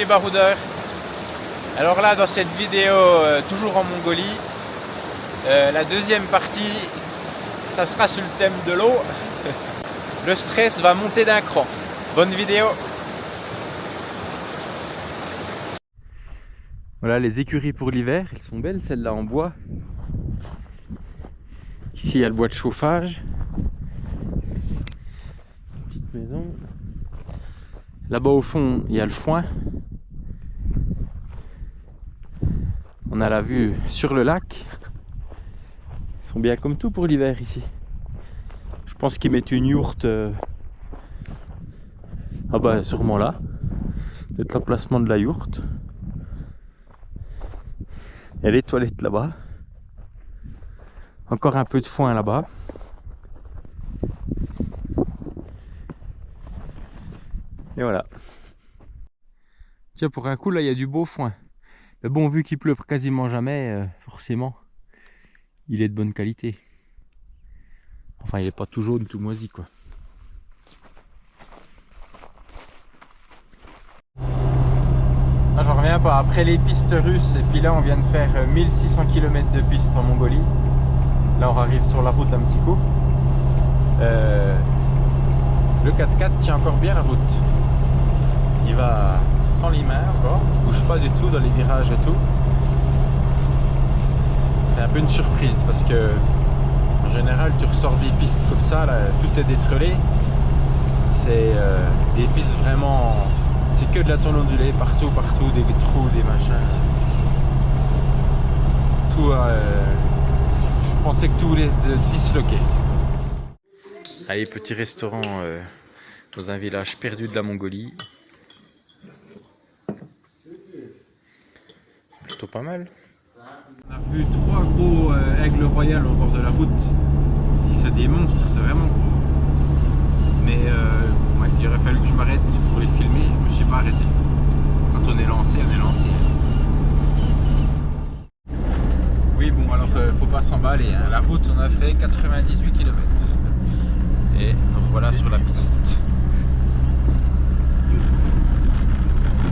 baroudeurs. Alors là, dans cette vidéo, toujours en Mongolie, la deuxième partie, ça sera sur le thème de l'eau. Le stress va monter d'un cran. Bonne vidéo. Voilà les écuries pour l'hiver, elles sont belles celles-là en bois. Ici il y a le bois de chauffage. Petite maison. Là-bas au fond il y a le foin. On a la vue sur le lac. Ils sont bien comme tout pour l'hiver ici. Je pense qu'ils mettent une yourte. Ah bah sûrement là. Peut-être l'emplacement de la yourte. Il y a les toilettes là-bas. Encore un peu de foin là-bas. Et voilà. Tiens, pour un coup là il y a du beau foin. Mais bon, vu qu'il pleut quasiment jamais, forcément, il est de bonne qualité. Enfin, il n'est pas tout jaune, tout moisi, quoi. Là, j'en reviens pas. Après les pistes russes, et puis là, on vient de faire 1600 km de piste en Mongolie. Là, on arrive sur la route un petit coup. Le 4x4 tient encore bien la route. Il va sans les mains encore. Il bouge pas du tout dans les virages et tout. C'est un peu une surprise parce que en général, tu ressors des pistes comme ça, là, tout est détrelé. C'est des pistes vraiment... C'est que de la tôle ondulée, partout, des trous, des machins. Tout... je pensais que tout voulait se disloquer. Allez, petit restaurant dans un village perdu de la Mongolie. C'est plutôt pas mal. On a vu 3 gros aigles royales au bord de la route. Si c'est des monstres, c'est vraiment gros. Mais ouais, il aurait fallu que je m'arrête pour les filmer. Je me suis pas arrêté. Quand on est lancé, on est lancé. Oui, bon, alors faut pas s'emballer. Hein. La route, on a fait 98 km. Et donc voilà sur la piste.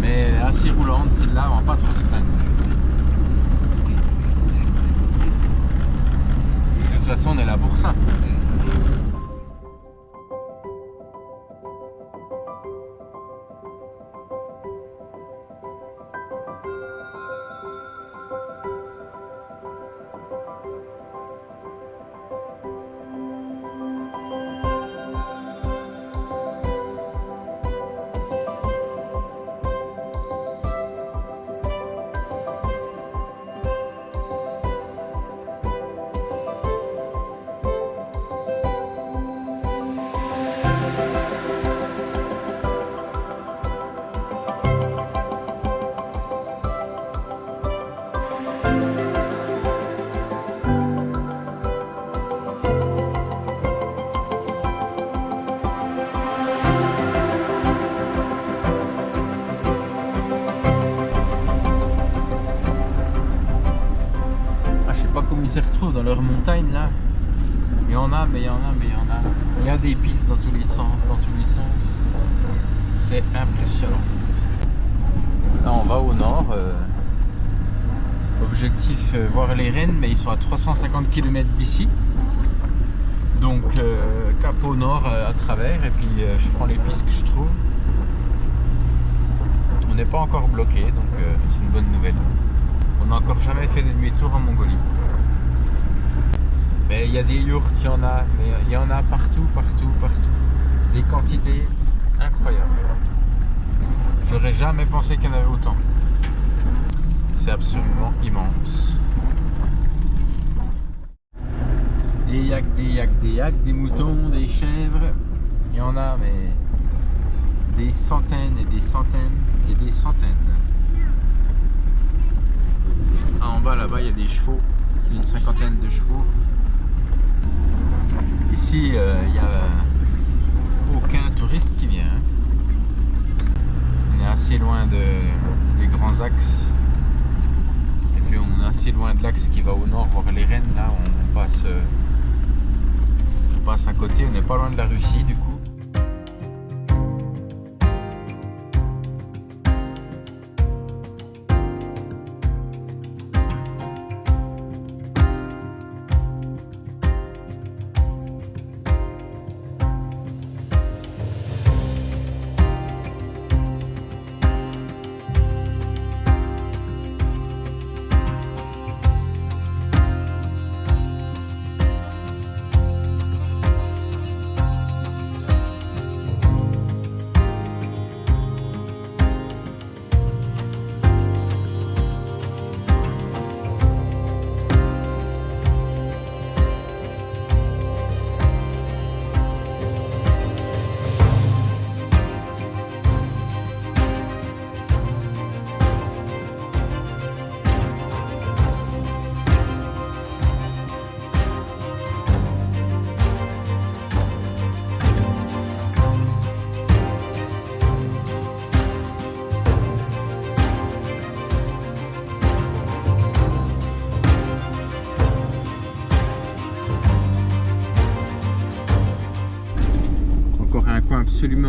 Mais assez roulante, celle-là, on va pas trop se plaindre. De toute façon, on est là pour ça. Ils se retrouvent dans leur montagne là. Il y en a, mais il y en a, mais il y en a. Il y a des pistes dans tous les sens, C'est impressionnant. Là on va au nord. Objectif voir les rennes, mais ils sont à 350 km d'ici. Donc cap au nord à travers, et puis je prends les pistes que je trouve. On n'est pas encore bloqué, donc c'est une bonne nouvelle. On n'a encore jamais fait de demi-tour en Mongolie. Mais il y a des yurts, il y en a, mais il y en a partout. Des quantités incroyables. J'aurais jamais pensé qu'il y en avait autant. C'est absolument immense. Des yaks, des moutons, des chèvres. Il y en a, mais des centaines et des centaines et des centaines. Ah, en bas, là-bas, il y a des chevaux. Il y a une cinquantaine de chevaux. Ici, il n'y a aucun touriste qui vient. On est assez loin des grands axes. Et puis on est assez loin de l'axe qui va au nord voir les rennes. Là, on passe à côté. On n'est pas loin de la Russie du coup.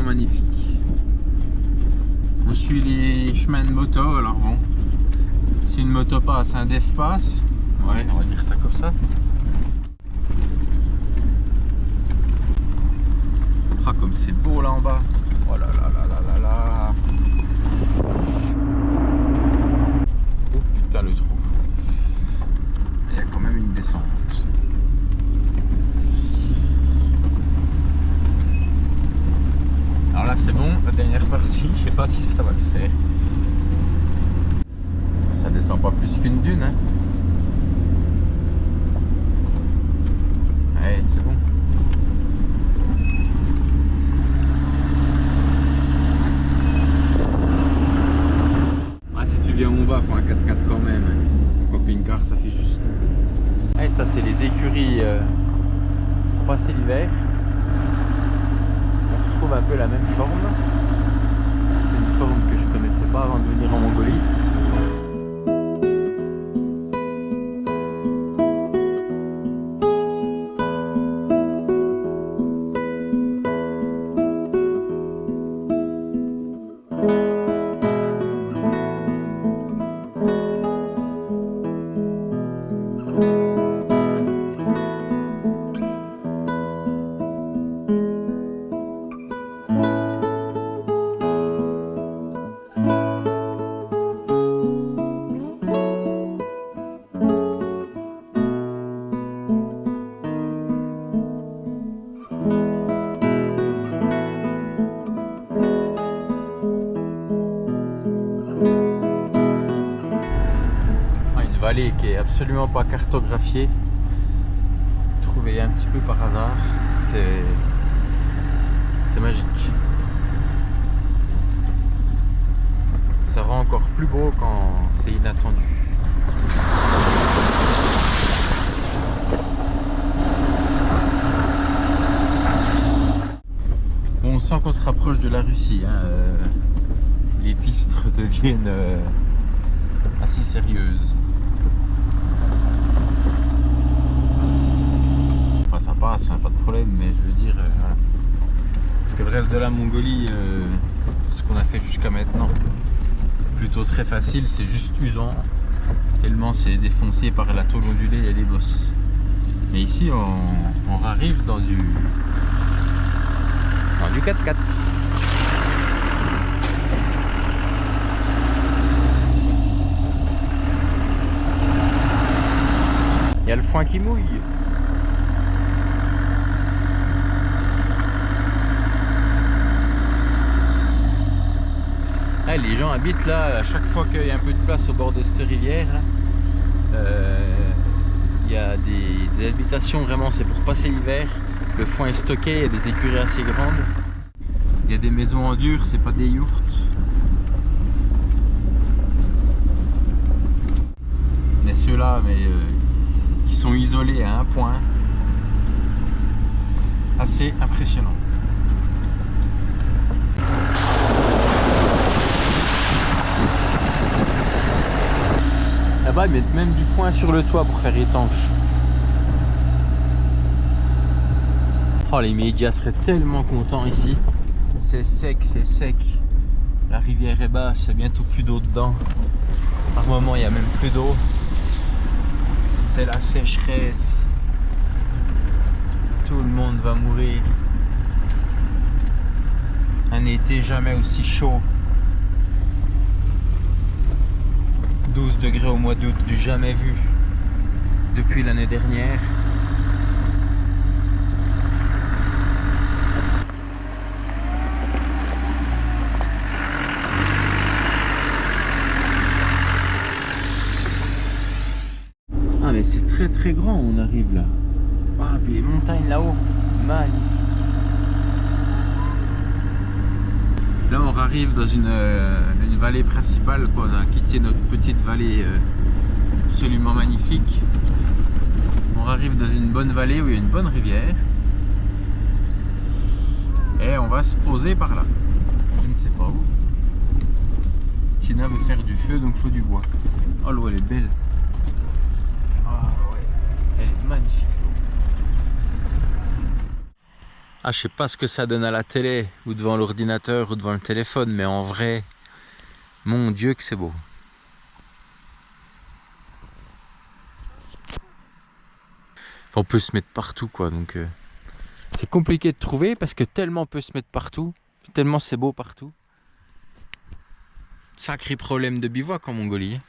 magnifique. On suit les chemins de moto, alors bon, si une moto passe, un dev passe, ouais, on va dire ça comme ça. Ah, comme c'est beau là en bas. Oh là là là là là là. Oh putain le trou. Il y a quand même une descente. Alors là c'est bon, la dernière partie, je sais pas si ça va le faire. Ça descend pas plus qu'une dune, hein. Ouais, c'est bon. Ah, si tu viens où on va, faut un 4x4 quand même. Un camping-car, ça fait juste. Et ça c'est les écuries pour passer l'hiver. On retrouve un peu la même forme. C'est une forme que je connaissais pas avant de venir en Mongolie. Vallée qui est absolument pas cartographiée, trouvée un petit peu par hasard, c'est magique. Ça rend encore plus beau quand c'est inattendu. Bon, on sent qu'on se rapproche de la Russie, hein. Les pistes deviennent assez sérieuses. Ça passe, hein, pas de problème, mais je veux dire, voilà. Parce que le reste de la Mongolie, ce qu'on a fait jusqu'à maintenant, plutôt très facile, c'est juste usant, tellement c'est défoncé par la tôle ondulée et les bosses. Mais ici, on arrive dans du 4x4. Il y a le foin qui mouille. Ah, les gens habitent là, à chaque fois qu'il y a un peu de place au bord de cette rivière, il y a des habitations, vraiment c'est pour passer l'hiver. Le foin est stocké, il y a des écuries assez grandes. Il y a des maisons en dur, c'est pas des yourtes. Mais ceux-là, ils sont isolés à un point assez impressionnant. Là-bas, ils mettent même du foin sur le toit pour faire étanche. Oh, les médias seraient tellement contents ici. C'est sec, c'est sec. La rivière est basse, il y a bientôt plus d'eau dedans. Par moment, il n'y a même plus d'eau. C'est la sécheresse. Tout le monde va mourir. Un été jamais aussi chaud. 12 degrés au mois d'août, du jamais vu depuis l'année dernière. Ah mais c'est très très grand, on arrive là. Ah puis les montagnes là-haut, magnifique. Là on arrive dans une vallée principale, quoi. On a quitté notre petite vallée absolument magnifique. On arrive dans une bonne vallée où il y a une bonne rivière. Et on va se poser par là. Je ne sais pas où. Tina veut faire du feu, donc il faut du bois. Oh l'eau elle est belle. Ah ouais, elle est magnifique. Ah, je sais pas ce que ça donne à la télé, ou devant l'ordinateur, ou devant le téléphone, mais en vrai, mon Dieu que c'est beau. On peut se mettre partout, quoi, donc c'est compliqué de trouver parce que tellement on peut se mettre partout, tellement c'est beau partout. Sacré problème de bivouac en Mongolie.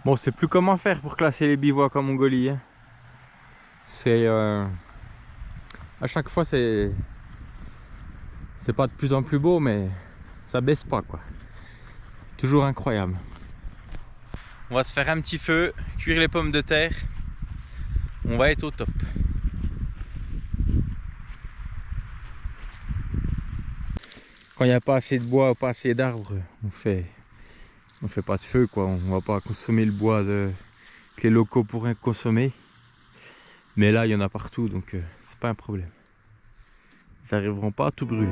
Bon, on sait plus comment faire pour classer les bivouacs en Mongolie. C'est à chaque fois c'est pas de plus en plus beau, mais ça baisse pas, quoi. Toujours incroyable. On va se faire un petit feu, cuire les pommes de terre. On va être au top. Quand il n'y a pas assez de bois ou pas assez d'arbres, on fait pas de feu, quoi. On va pas consommer le bois que les locaux pourraient consommer. Mais là, il y en a partout, donc c'est pas un problème. Ils n'arriveront pas à tout brûler.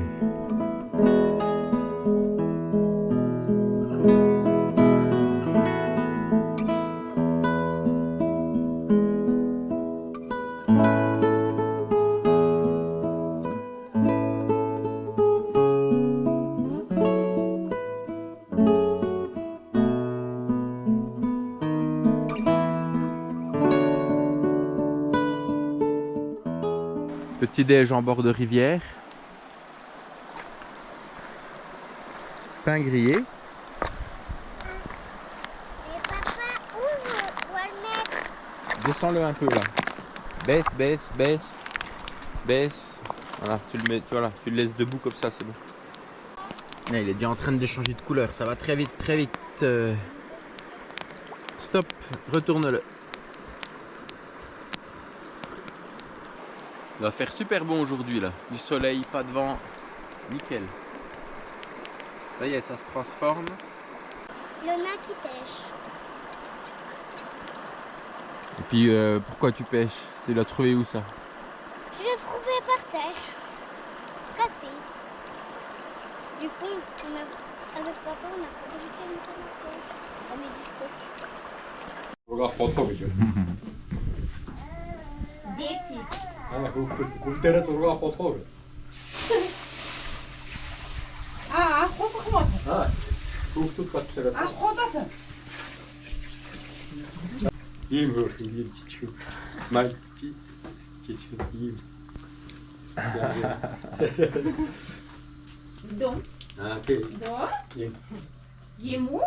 Petit déj en bord de rivière. Pain grillé. Mais papa, où je dois le mettre? Descends-le un peu là. Baisse, baisse, baisse. Baisse. Voilà, tu le mets, voilà, tu le laisses debout comme ça, c'est bon. Là, il est déjà en train de changer de couleur. Ça va très vite, très vite. Stop, retourne-le. Il va faire super bon aujourd'hui là. Du soleil, pas de vent. Nickel. Ça y est, ça se transforme. Il y en a qui pêchent. Et puis pourquoi tu pêches? Tu l'as trouvé où ça? Je l'ai trouvé par terre, cassé. Du coup, avec papa, on a fabriqué une canne. On met du scotch. Regarde pas trop, monsieur. Дети. Ah, vous t'arrêtez, regarde pas trop. Ah, хот. Ah, vous tout pas de Ah, хот. Им, им, тичу. Мальчи, тичу, им. Дом. А, окей. Да. Им. Ему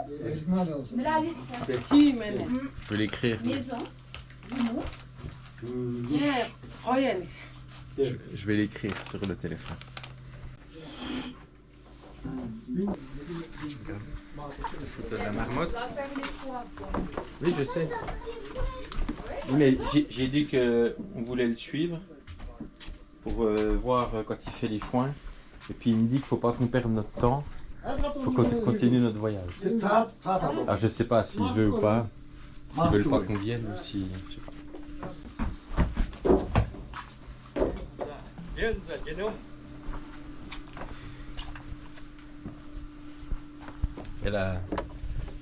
нравится. Тимene. Je peux l'écrire. Maison. Ему. Нет. Royal. Je vais l'écrire sur le téléphone. La photo de la marmotte. Oui, je sais. Oui, mais j'ai dit qu'on voulait le suivre pour voir quand il fait les foins. Et puis il me dit qu'il ne faut pas qu'on perde notre temps. Il faut qu'on continue notre voyage. Alors je sais pas s'il veut ou pas. S'ils veulent pas qu'on vienne ou si... Je sais pas. Et là,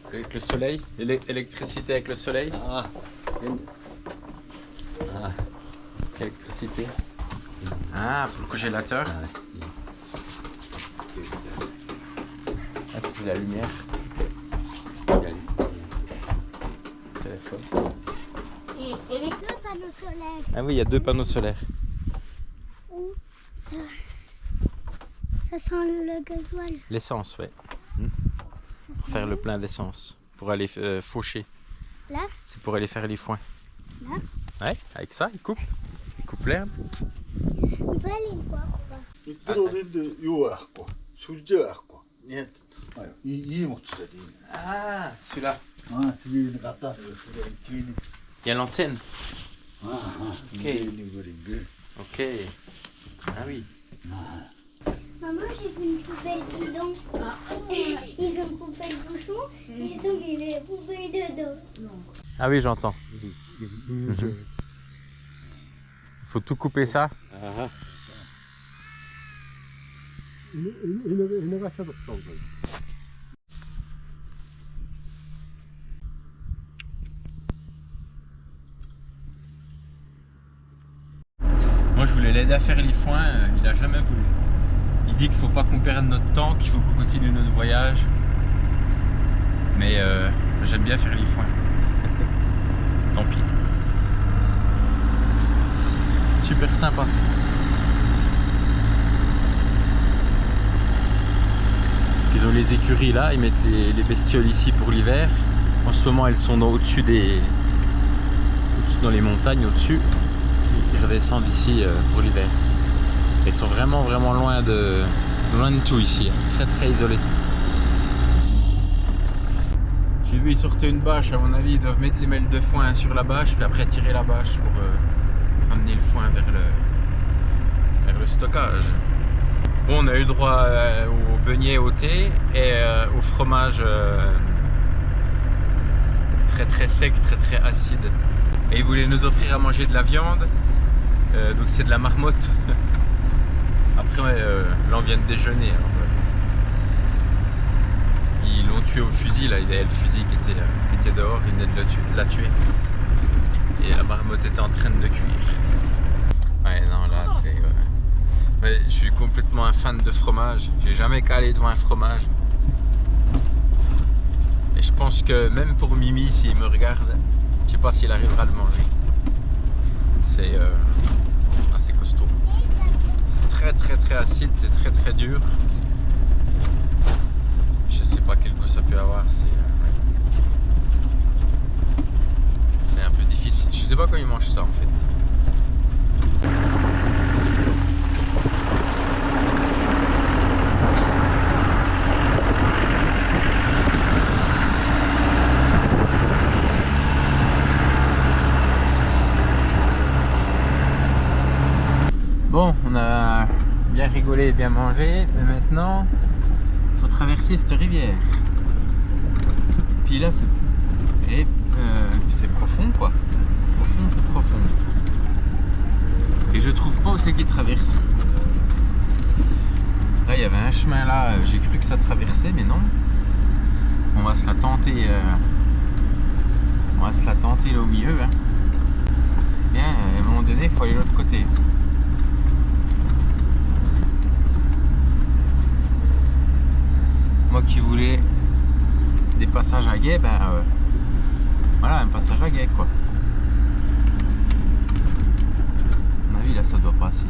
avec le soleil, l'électricité avec le soleil. Ah. Électricité. Ah, pour le congélateur. Ah, c'est la lumière. Téléphone. Et les deux panneaux solaires. Ah oui, il y a 2 panneaux solaires. Où ça sent le gasoil. L'essence, ouais. Pour faire le plein d'essence. Pour aller faucher. Là? C'est pour aller faire les foins. Là? Ouais, avec ça, il coupe. Il coupe l'herbe. On peut aller voir quoi. 이끌어오는데 요하고 술져하고 예 이 못하지 Ah, celui-là. 아 뒤에는 갖다 뒤에는 Il y a l'antenne. 아하 Ok. 뒤에는 그린 게 Ok. Ah oui. Maman, j'ai vu une poubelle dedans. Ils ont coupé le bouchon, ils ont mis les poubelles dedans. Ah oui, j'entends. Il faut tout couper ça. Moi je voulais l'aider à faire les foins, il a jamais voulu. Il dit qu'il faut pas qu'on perde notre temps, qu'il faut qu'on continue notre voyage. Mais j'aime bien faire les foins. Tant pis. Super sympa. Ils ont les écuries là, ils mettent les bestioles ici pour l'hiver. En ce moment elles sont au-dessus dans les montagnes au-dessus. Ils redescendent ici pour l'hiver. Ils sont vraiment loin de tout ici, très très isolés. J'ai vu ils sortaient une bâche, à mon avis ils doivent mettre les mêles de foin sur la bâche puis après tirer la bâche pour amener le foin vers le stockage. Bon, on a eu droit au beignet au thé et au fromage très sec, très acide. Et ils voulaient nous offrir à manger de la viande, donc c'est de la marmotte. Après là on vient de déjeuner. Alors, ils l'ont tué au fusil, là. Il y avait le fusil qui était dehors, ils venaient de la tuer. Et la marmotte était en train de cuire. Ouais, non, là c'est... Ouais, je suis complètement un fan de fromage. J'ai jamais calé devant un fromage. Et je pense que même pour Mimi, s'il me regarde, je sais pas s'il arrivera à le manger. C'est assez costaud. C'est très acide, c'est très dur. Je sais pas quel goût ça peut avoir. C'est un peu difficile. Je sais pas comment ils mangent ça en fait. Bon, on a bien rigolé et bien mangé, mais maintenant il faut traverser cette rivière. Puis là c'est profond quoi. C'est profond. Et je trouve pas où c'est qu'il traverse. Là il y avait un chemin là, j'ai cru que ça traversait, mais non. On va se la tenter. On va se la tenter là au milieu. Hein. C'est bien, à un moment donné il faut aller de l'autre côté. Moi qui voulais des passages à guet, ben voilà, un passage à guet quoi. À mon avis là ça doit passer.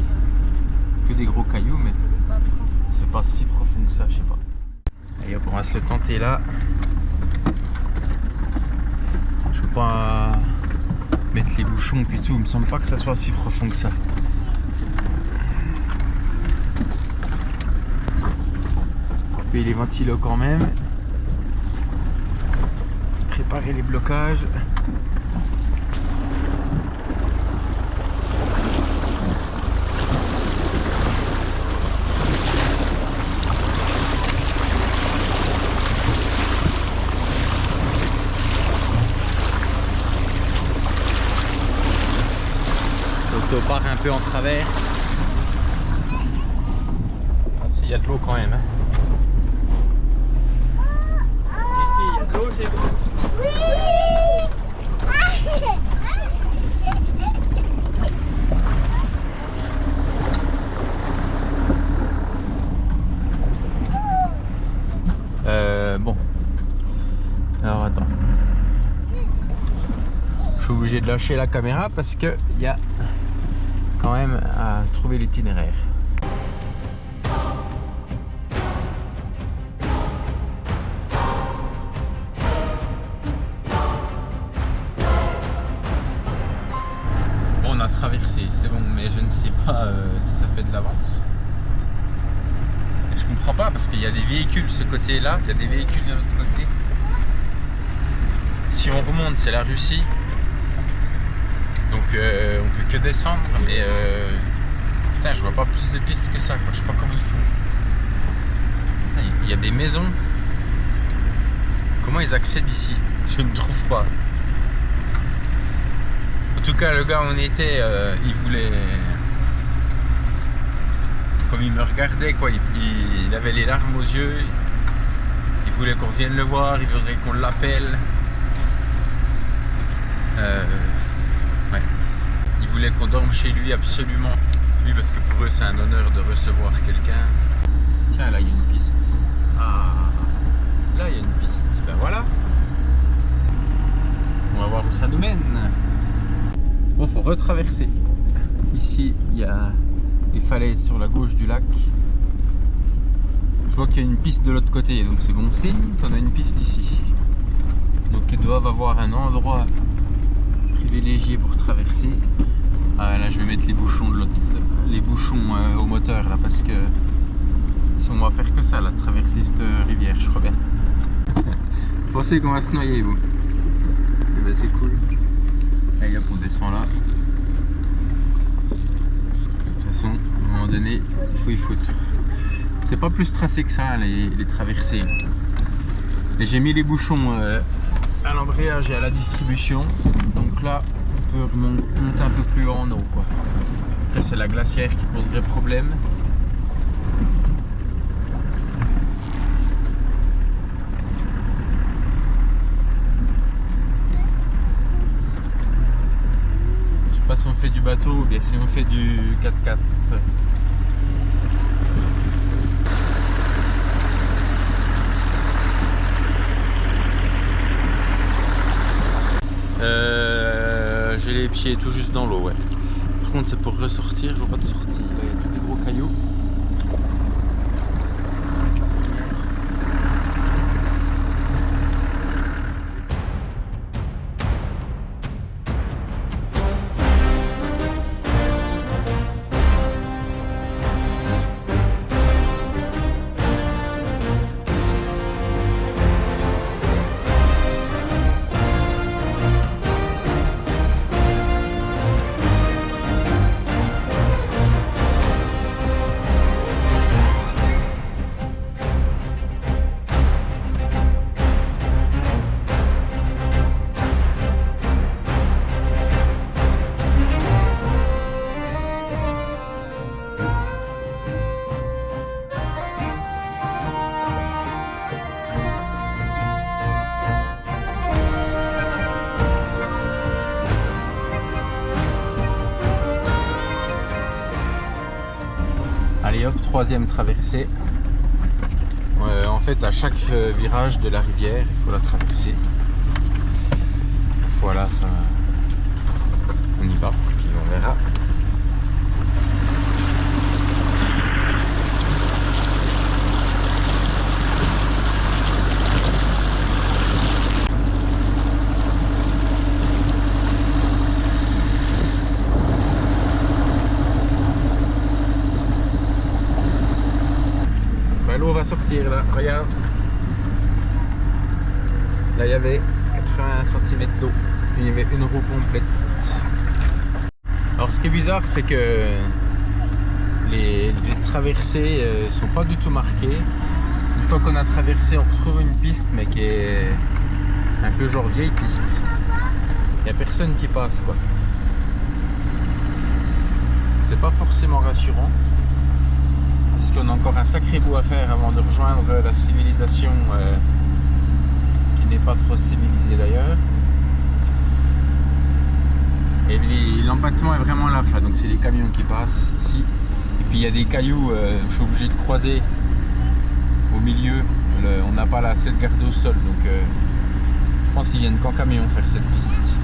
Que des gros cailloux, mais c'est pas si profond que ça, je sais pas. Allez hop, on va se le tenter là. Je veux pas mettre les bouchons puis tout, il me semble pas que ça soit si profond que ça. Couper les ventilos quand même. Préparer les blocages. L'auto part un peu en travers. Ah si, il y a de l'eau quand même. Hein. Ici, il y a de l'eau chez vous? Oui. Bon. Alors attends. Je suis obligé de lâcher la caméra parce que il y a quand même à trouver l'itinéraire. Bon, on a traversé, c'est bon, mais je ne sais pas si ça fait de l'avance. Et je comprends pas parce qu'il y a des véhicules ce côté-là, il y a des véhicules de l'autre côté. Si on remonte, c'est la Russie. Donc on peut que descendre, mais putain, je vois pas plus de pistes que ça, quoi. Je sais pas comment ils font. Il y a des maisons. Comment ils accèdent ici? Je ne trouve pas. En tout cas, le gars où on était, il voulait... Comme il me regardait, quoi, il avait les larmes aux yeux. Il voulait qu'on vienne le voir, il voudrait qu'on l'appelle. Ouais. Il voulait qu'on dorme chez lui absolument. applaudit parce que pour eux c'est un honneur de recevoir quelqu'un. Tiens, là il y a une piste. Ah, là il y a une piste. Ben voilà. On va voir où ça nous mène. Bon, faut retraverser. Ici, il y a les falaises sur la gauche du lac. Je vois qu'il y a une piste de l'autre côté, donc c'est bon signe qu'on a une piste ici. Donc ils doivent avoir un endroit privilégié pour traverser. Ah, là, je vais mettre les bouchons de l'autre, les bouchons au moteur là, parce que si on va faire que ça, là, traverser cette rivière, je crois bien. Vous pensez qu'on va se noyer, vous? Eh ben, c'est cool. Allez hop, on descend là. De toute façon, à un moment donné, il faut y foutre. C'est pas plus tracé que ça, les traversées. Et j'ai mis les bouchons à l'embrayage et à la distribution. Donc là, on peut remonter un peu plus haut en eau, quoi. Après, c'est la glacière qui poserait problème. Je sais pas si on fait du bateau ou bien si on fait du 4x4. J'ai les pieds tout juste dans l'eau, ouais. Par contre, c'est pour ressortir, je vois pas de sortie. Là, il y a tous des gros cailloux. Allez hop, troisième traversée. En fait, à chaque virage de la rivière, il faut la traverser. Voilà, ça. On y va, puis on verra. L'eau va sortir là, regarde. Là il y avait 80 cm d'eau, il y avait une roue complète. Alors ce qui est bizarre, c'est que les traversées sont pas du tout marquées. Une fois qu'on a traversé, on retrouve une piste, mais qui est un peu genre vieille piste. Il n'y a personne qui passe, quoi. C'est pas forcément rassurant. Parce qu'on a encore un sacré bout à faire avant de rejoindre la civilisation qui n'est pas trop civilisée d'ailleurs. Et l'empattement est vraiment là, donc c'est les camions qui passent ici. Et puis il y a des cailloux, je suis obligé de croiser au milieu. On n'a pas assez de garde au sol, donc je pense qu'ils viennent qu'en camion faire cette piste.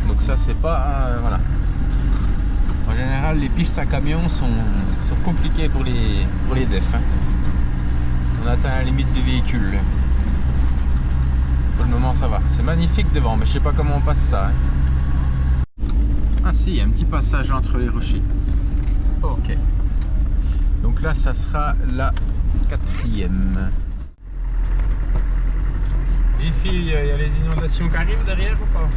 Donc ça c'est pas... voilà. En général, les pistes à camion sont compliquées pour les defs. Hein. On atteint la limite des véhicules. Pour le moment, ça va. C'est magnifique devant, mais je sais pas comment on passe ça. Hein. Ah si, il y a un petit passage entre les rochers. Ok. Donc là, ça sera la 4e. Les filles, il y a les inondations qui arrivent derrière ou pas?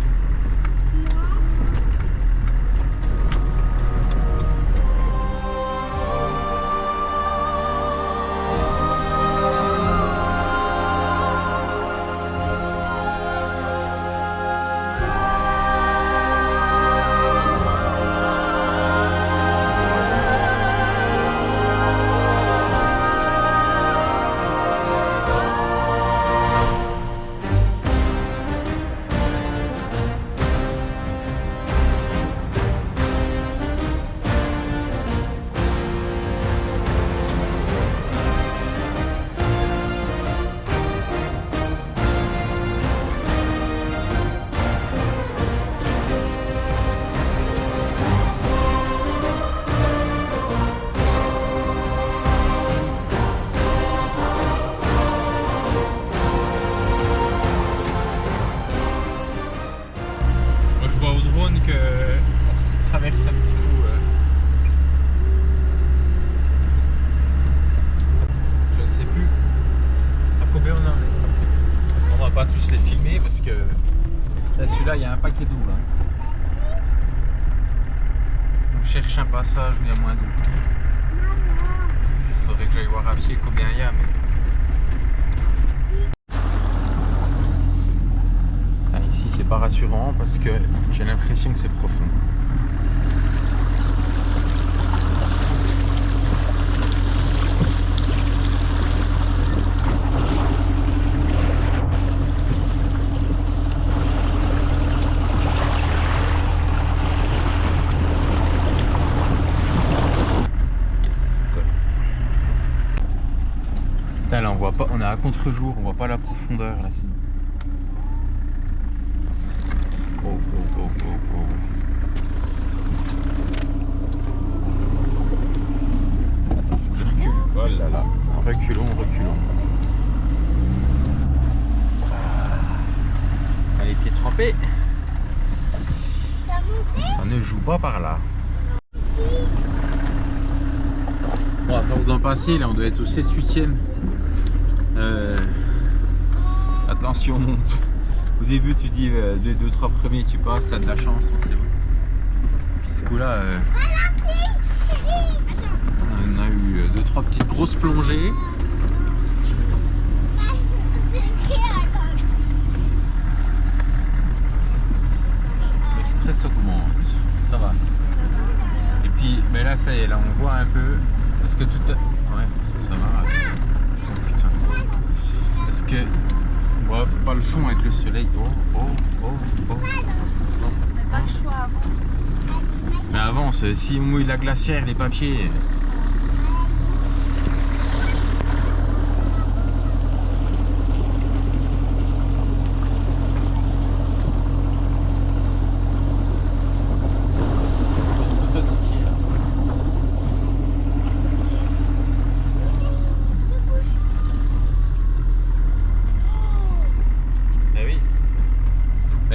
qu'on traverse un petit peu. Je ne sais plus à combien on en est. On va pas tous les filmer parce que là, celui-là, il y a un paquet d'eau là. On cherche un passage où il y a moins d'eau. Il faudrait que j'aille voir à pied combien il y a. Mais... Putain, ici, c'est pas rassurant parce que j'ai l'impression que c'est profond. Là, on voit pas, on est à contre-jour, on voit pas la profondeur là. Oh, oh, oh, oh, oh. Attends, faut que je recule. Oh là là, reculons. Ah, les pieds trempés. Ça ne joue pas par là. Bon, à force d'en passer, là on doit être au 7-8e. Attention, on monte. Au début tu dis les 2-3 premiers tu passes, t'as de la chance, c'est bon. Puis ce coup là on a eu 2-3 petites grosses plongées. Le stress augmente, ça va. Et puis mais là ça y est, là on voit un peu parce que tout ouais ça va. Parce que ouais, pas le fond avec le soleil. Oh. Mais pas le choix, avance. Mais avance, si on mouille la glacière, les papiers.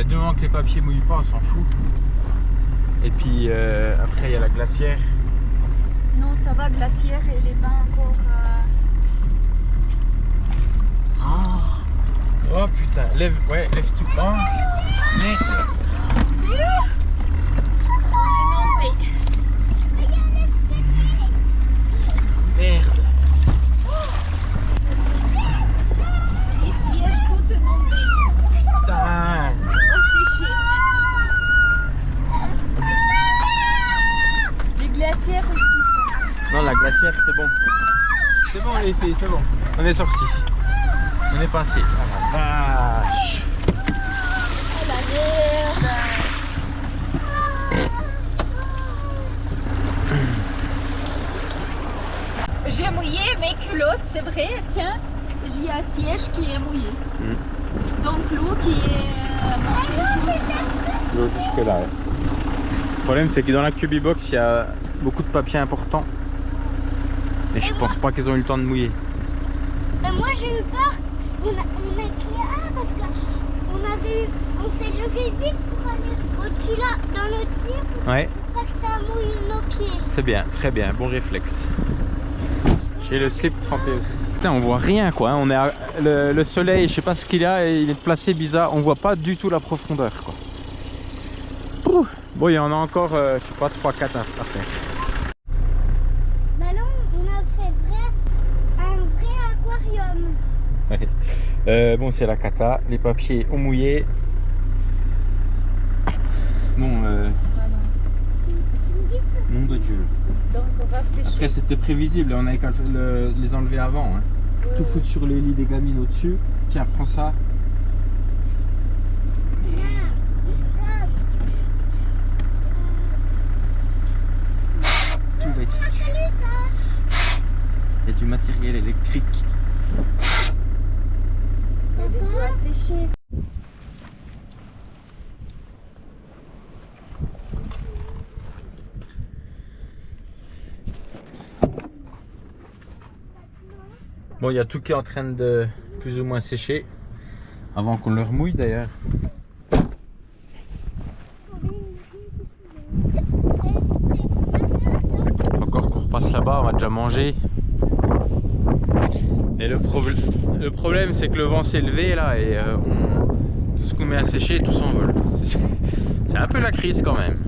Du moment que les papiers mouillent pas, on s'en fout. Et puis après il y a la glacière. Non, ça va, glacière et les bains encore. Oh putain, lève tout. Oh merde. C'est on est inondé. Merde. Les sièges tout inondés. Putain. Les glacières aussi. Non, la glacière c'est bon. C'est bon les filles, c'est bon. On est sorti. On est passé. Oh la vache. Oh la merde. J'ai mouillé mes culottes, c'est vrai, tiens. J'ai un siège qui est mouillé. Donc l'eau qui est montée L'eau jusque là. Le problème c'est que dans la Cubibox il y a beaucoup de papiers importants. Et je pense pas qu'ils ont eu le temps de mouiller. Moi j'ai eu peur. On a crié parce qu'on s'est levé vite pour aller au-dessus là, dans notre lit. Ouais. Pour pas que ça mouille nos pieds. C'est bien, très bien, bon réflexe. J'ai le slip trempé aussi. Putain, on voit rien quoi, on est le soleil, je sais pas ce qu'il a, il est placé bizarre, on voit pas du tout la profondeur quoi. Ouh. Bon, il y en a encore, je sais pas, 3-4 à passer. Bah là, on a fait un vrai aquarium. Ouais. Bon, c'est la cata, les papiers ont mouillé. Bon, nom de Dieu. Donc on va sécher. Après, c'était prévisible, on avait qu'à les enlever avant. Hein. Ouais. Tout foutre sur les lits des gamines au-dessus. Tiens, prends ça. Tout va être foutu. Il y a du matériel électrique. Il y a des eaux à sécher. Bon, il y a tout qui est en train de plus ou moins sécher. Avant qu'on le remouille d'ailleurs. là-bas, on va déjà manger. Et le problème c'est que le vent s'est levé là et tout ce qu'on met à sécher, tout s'envole. C'est un peu la crise quand même.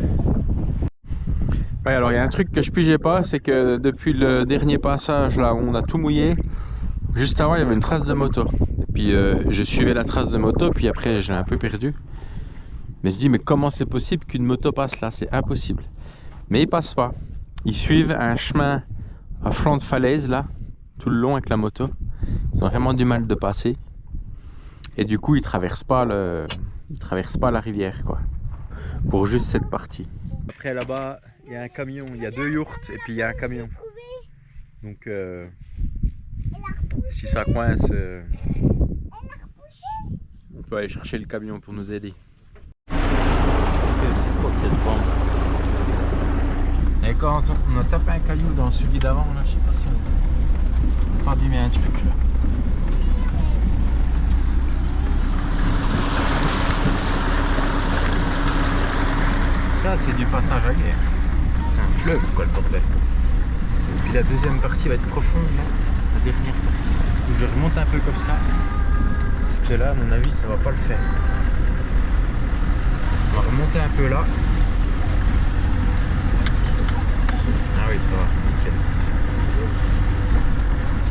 Ouais, alors il y a un truc que je pigeais pas, c'est que depuis le dernier passage là où on a tout mouillé, juste avant il y avait une trace de moto. Et puis je suivais la trace de moto, puis après je l'ai un peu perdu. Mais je me dis mais comment c'est possible qu'une moto passe là? C'est impossible. Mais ils passent pas. Ils suivent un chemin à flanc de falaise là, tout le long avec la moto. Ils ont vraiment du mal de passer. Et du coup ils traversent pas la rivière quoi. Pour juste cette partie. Après là-bas, il y a un camion, il y a 2 yourtes et puis il y a un camion. Donc si ça coince, on peut aller chercher le camion pour nous aider. Et quand on a tapé un caillou dans celui d'avant, là, je sais pas si on a abîmé un truc là. Ça c'est du passage à guerre. C'est un fleuve quoi le bordel. Et puis la deuxième partie va être profonde là, la dernière partie. Donc je remonte un peu comme ça. Parce que là à mon avis ça va pas le faire. On va remonter un peu là. Ah oui ça va, nickel.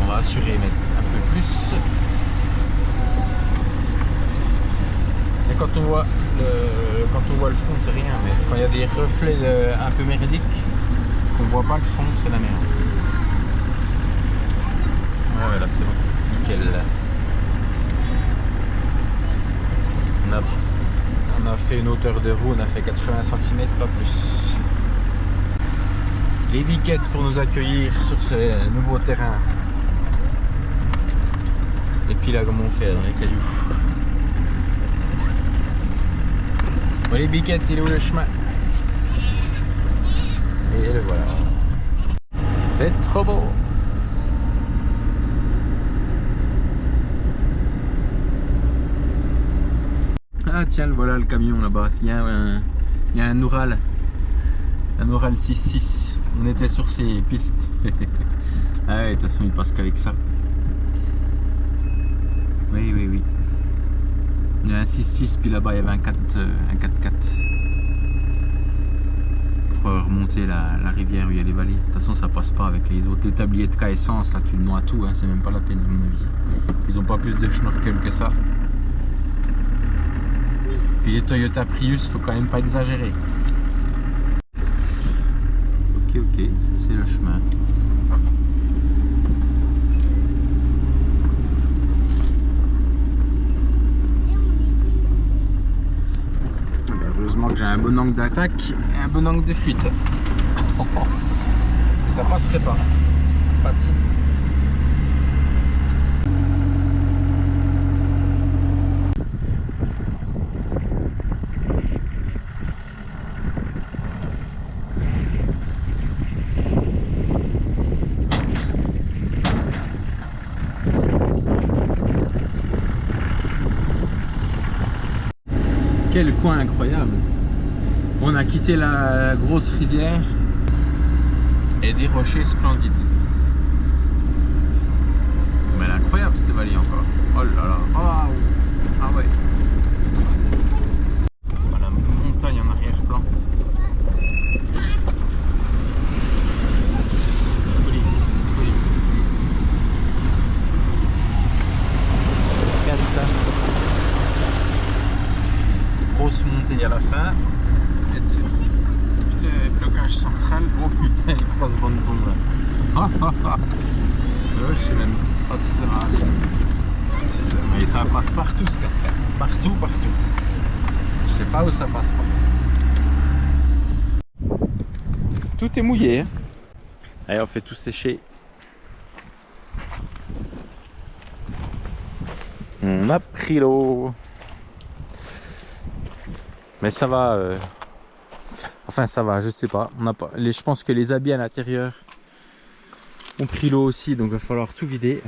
On va assurer mettre un peu plus. Et quand on voit le fond c'est rien, mais quand il y a des reflets un peu merdiques, qu'on voit pas le fond, c'est la merde. Ouais là c'est bon, nickel. On a fait une hauteur de roue, on a fait 80 cm, pas plus. Les biquettes pour nous accueillir sur ce nouveau terrain. Et puis là comment on fait dans les cailloux. Bon, les biquettes, il est où le chemin? Et le voilà. C'est trop beau. Ah tiens, voilà le camion là-bas. Il y a un Oural. Un Oural 6.6. On était sur ces pistes. Ah ouais, de toute façon il passe qu'avec ça. Oui. Il y a un 6.6 puis là-bas il y avait un 4x4 pour remonter la rivière où il y a les vallées. De toute façon ça passe pas avec les autres. Les tabliers de cas essence, là tu le noies tout, hein, c'est même pas la peine à mon avis. Ils ont pas plus de schnorkel que ça. Puis les Toyota Prius, faut quand même pas exagérer. Ok, ça c'est le chemin. Heureusement que j'ai un bon angle d'attaque et un bon angle de fuite. Ça passerait pas. Ça patine. Quel coin incroyable! On a quitté la grosse rivière et des rochers splendides. Mais elle est incroyable cette vallée encore. Oh là là! Oh. Ah ouais! Voilà, montagne en arrière-plan. Folie. Regarde ça. Grosse montée à la fin. Et le blocage central. Oh putain, il croise bonne bombe là. Je sais même pas si ça va aller. Si ça... Mais ça passe partout ce 4x4. Partout. Je sais pas où ça passe pas. Tout est mouillé. Hein. Allez, on fait tout sécher. On a pris l'eau. Mais ça va, enfin ça va, je sais pas. On a pas je pense que les habits à l'intérieur ont pris l'eau aussi, donc il va falloir tout vider.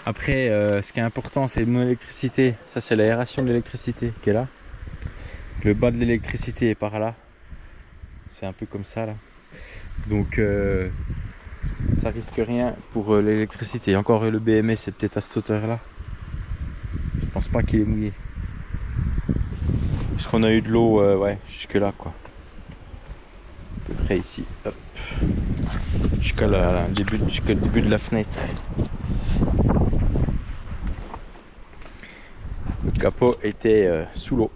Après, ce qui est important, c'est mon électricité. Ça, c'est l'aération de l'électricité qui est là. Le bas de l'électricité est par là. C'est un peu comme ça là. Donc ça risque rien pour l'électricité. Encore le BMS c'est peut-être à cette hauteur là. Je pense pas qu'il est mouillé. Parce qu'on a eu de l'eau ouais, jusque là quoi. À peu près ici. Hop. Jusqu'au début de la fenêtre. Le capot était sous l'eau.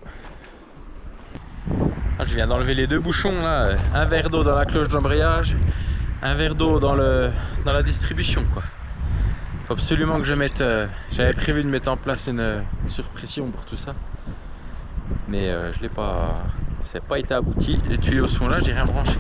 Ah, je viens d'enlever les deux bouchons là. Un verre d'eau dans la cloche d'embrayage, un verre d'eau dans la distribution quoi. Faut absolument que je mette. J'avais prévu de mettre en place une surpression pour tout ça. Mais je l'ai pas. Ça n'a pas été abouti. Les tuyaux sont là, j'ai rien branché.